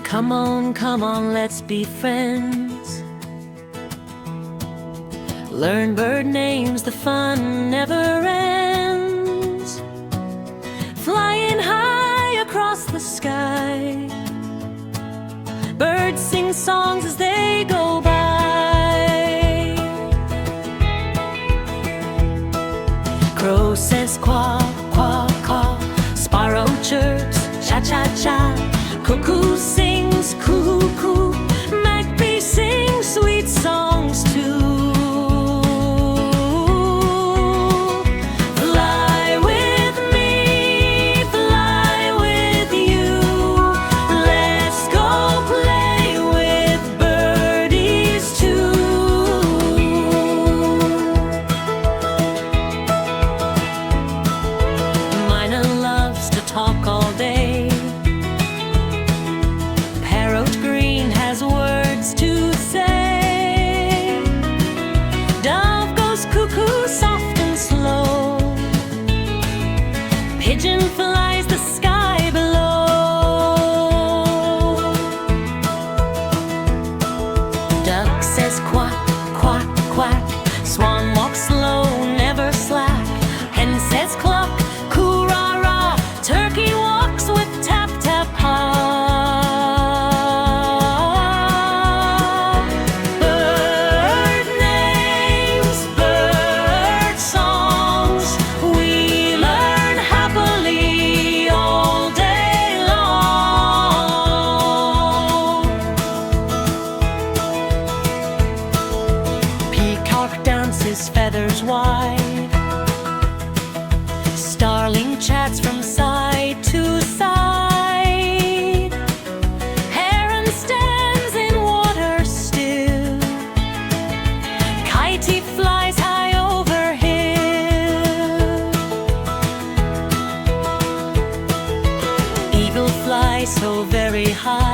Come on, let's be friends. Learn bird names, the fun never ends. Flying high across the sky, birds sing songs as they go by. Crow says quack, quack, quack. Sparrow chirps, cha-cha-cha. Cuckoo sings cuckoo. Magpie sings sweet songs too. Fly with me, fly with you. Let's go play with birdies too. Myna loves to talk all day. Parrot green has words to say. Dove goes cuckoo soft and slow. Pigeon flies the sky below. Duck says quack, quack, quack. Swan walks slow, never slack. Hen says cluck, coo-ra-ra. Turkey walks with tap, tap, ha. Bird names, bird songs, we learn happily all day long. Peacock dances feathers wide. Starling chats from side to side. Heron stands in water still. Kite flies high over hill. Eagle flies so very high.